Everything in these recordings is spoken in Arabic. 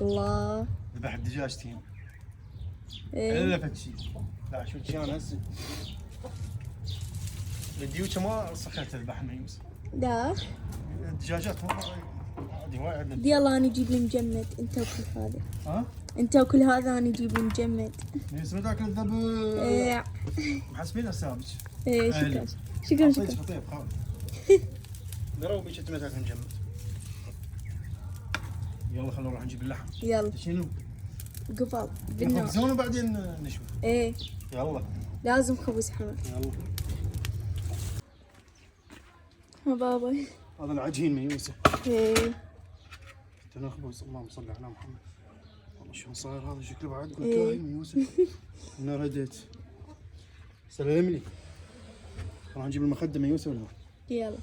الله. ذبح دجاجتين. ايه لفت شي. لا شو شي انا هسه. الديوكه ما صحيت اذبح ميوس. لا الدجاجات هذه وايد عندنا. يلا انا اجيب لي مجمد، انت وكل هذا. ها؟ انت وكل هذا انا اجيب لي مجمد. ميوس ما تاكل الذبح. ايه محسبين حسابك. ايه شكرا شكرا شكرا. طيب خلاص. دروا بيش انت ما تاكل مجمد. يلا خلينا نروح نجيب اللحم. يلا شنو؟ قبل بالنار. نخبزون وبعدين نشوي. ايه يلا لازم خبز حمر. يلا. ها بابا. هذا العجين ميوسه. ايه نخبز. اللهم صل على محمد. والله شلون صاير هذا شكله بعد. قلت إيه. لا ميوسه. انا رديت. سلم لي. راح نجيب المخده ميوسه ولا؟ يلا.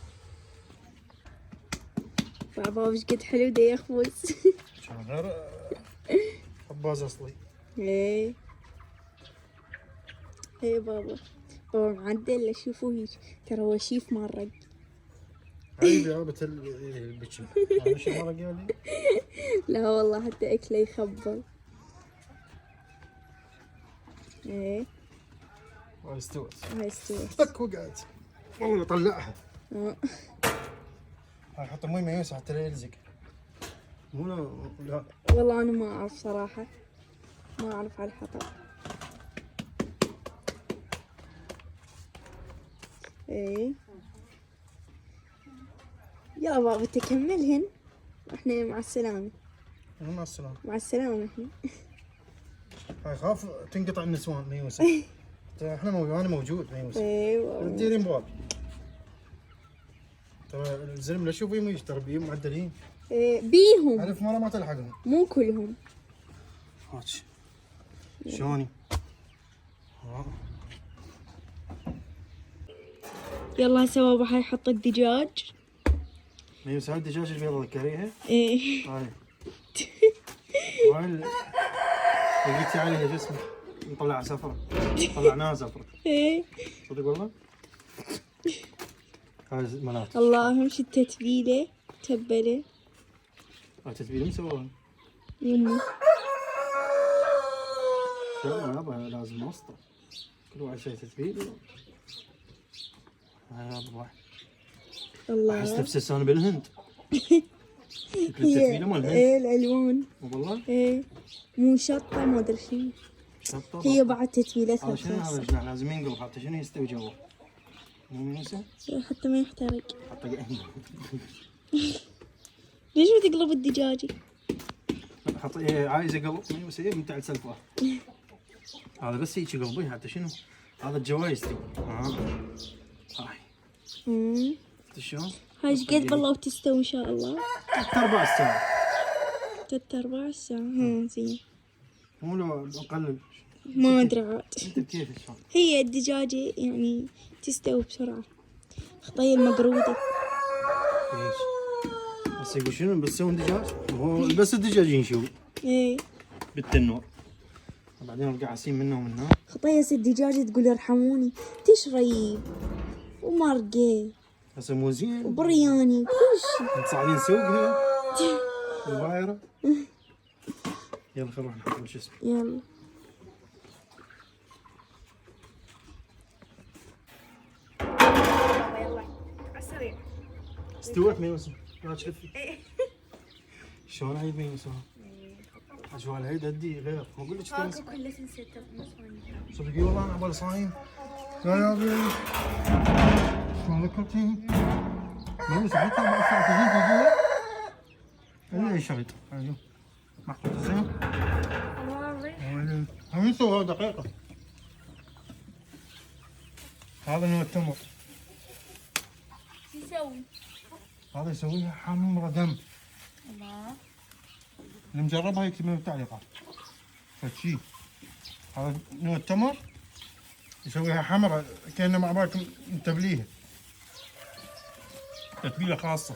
بابا وش قد حلو دا يخبز. كان غير خباز اصلي. ايه ايه بابا. بابا معدل اشوفه هيك، ترى هو شيف مرق. عيب يا بت البتشي. هذا شو مره قال لي؟ لا والله حتى اكله يخبل. ايه هاي استوت. هاي استوت. طق وقعت. والله طلعها. آه. هاي حط مي ميوسه حتى لا يلزق. مو لا. والله انا ما اعرف صراحة، ما اعرف على الحطب. ايه يلا بابا تكملهن واحنا مع السلامة. مع السلامه. مع السلامة احنا. هاي خاف تنقطع النسوان ميوسه. احنا انا موجود ميوسه. ايوه تديرين باب. ترى الزلم لا شوف يميش ترى بيهم معدلين. إيه بيهم ألف مرة ما تلحقهم. مو كلهم. هاك شلوني؟ يلا هسه بابا هاي حط الدجاج. ميوس هاي الدجاج البيضة تذكريها؟ ايه هاي هاي اللي قلتي عليها شو اسمه؟ نطلعها سفرة. طلعناها سفرة. ايه صدق والله؟ هاي مناطق. اللهم شو التتبيلة تبلة. هاي تتبيلة مسووها. يمي شو يابا لازم وسطة. كل واحد شيء تتبيل. هاي يابا واحد. احس الله. نفسي انا بالهند. شكل التتبيلة مال الهند. ايه الالوان. والله؟ ايه مو شطة ما ادري شنو. شطة. هي بعد تتبيلتها هذا شنو هذا الخاصة. الجناح لازم ينقلب حتى شنو يستوي جوا. مو ميوسه؟ حتى ما يحترق. حتى ليش ما تقلب الدجاجة؟ حط عايزه قلب ميوسه من تحت سلفه. هذا بس هيك قلبي حتى شنو؟ هذا الجوا يستوي. هاي شفت شلون؟ هاي ايش قد بالله وتستوي ان شاء الله. 3 ساعات. 3-4 ساعة. زين. مو لو اقلل. ما ادري عاد. انت بكيفك شلون؟ هي الدجاجة يعني تستوي بسرعة. خطية المقرودة. ليش؟ بس يقول شنو بس يسوون دجاج؟ هو بس الدجاج ينشوي ايه بالتنور. بعدين ارجع عسين منه ومنه. خطية الدجاجة تقول ارحموني، تشريب ومرقة هسه مو زين. وبرياني كل شيء. انت صاعدين نسوقها. البايرة. يلا خلينا نروح نحط شو اسمه. يلا يلا عالسريع. استوت ميوسه. لا تشوفي. شلون هاي ميوسه؟ اجوال هاي ددي غير. ما اقول لك هاكو كله سنسيت صدقي والله انا عبالي صايم. يا ابي شلون ذكرتيني؟ ميوسه حتى 4 ساعات تجي اي شريط. ايوه محطوط زين. هم يسووا دقيقة. هذا نوع التمر. شو يسوي؟ هذا يسويها حمرة دم. الله. اللي مجربها يكتب لنا بالتعليقات. فشي هذا نوع التمر يسويها حمرة كأنه مع بالكم تبليها. تتبيلة خاصة.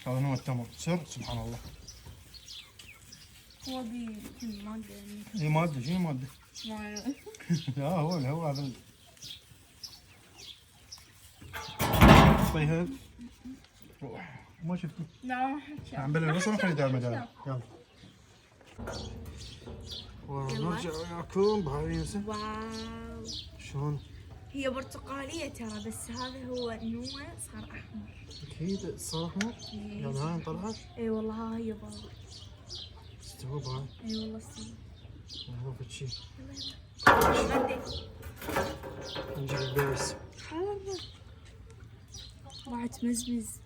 هذا نوع التمر سر سبحان الله. هو بكل مادة يعني. هي مادة شنو مادة؟ لا هو هذا طيب روح ما شفت. لا ما حد شاف. عم بلل البصل خلي دار مدار. يلا ونرجع وياكم بهاي يوسف. واو، شلون؟ هي برتقالية ترى، بس هذا هو نوع صار أحمر. اكيد صار احمر؟ يعني هاي طلعت؟ اي والله ها هي بابا. استوى هاي. اي والله استوى. ما في شيء. غدي. نجيب البيرس. راح تمزمز.